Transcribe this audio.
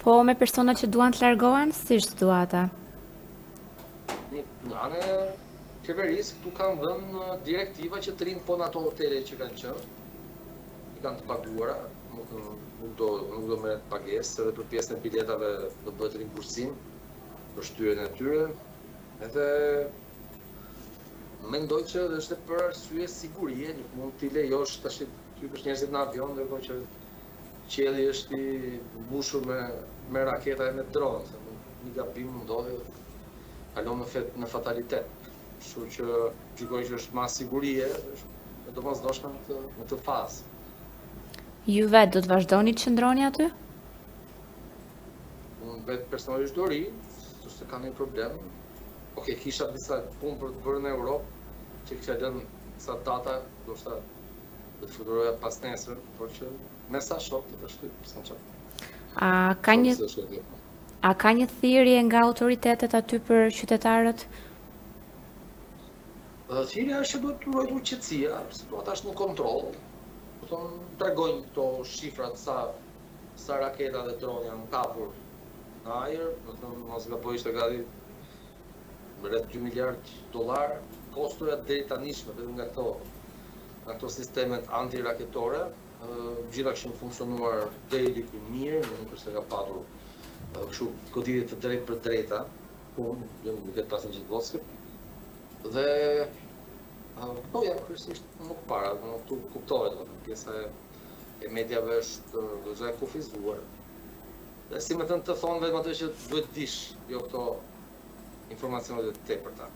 Po me persona që duan të largohen, si situata? Në anë e qeverisë këtu kanë dhënë direktiva që të rinë po në ato hotele që kanë qenë, i kanë të paguara, nuk do merret pagesë, edhe për pjesën e biletave do bëhet rimbursim për shtyrjen e tyre. Edhe mendoj që është për arsye sigurie, nuk mund t'i lejosh tash ty kësh njerëzit në avion, ndërkohë që qielli është i mbushur me raketa e me dronë, se një gabim ndodhi kalon në fatalitet. Kështu që gjykoj që është ma sigurie, është e domosdoshme në këtë fazë. Ju vetë do të vazhdoni të qëndroni aty? Unë vetë personalisht do ri, se ka një problem. Kisha disa punë për të bërë në Europë, që kisha lënë disa data, do shta dhe të fluturoja pas nesër, por që me sa shok të shtyp, s'kam qatë. A ka një thirrje nga autoritetet aty për qytetarët? Thirrja është që duhet të ruajtur qetësia, situata është në kontroll. Do thonë tregojnë këto shifrat sa raketa dhe drone janë kapur në ajër, do thonë mos gaboj ishte gati rreth $2 miliard kostoja deri tanishme vetëm nga këto sistemet antiraketore. Gjitha kishin funksionuar deri diku mirë, nuk është se ka patur kështu goditje të drejtë për drejta, nuk ketë pasur gjithë voskët. Dhe po ja kryesisht nuk para, këtu kuptohet, pjesa e mediave është goxha e kufizuar. Dhe si më thënë të thonë vetëm atë që duhet dish, jo këto informacionet e tepërta.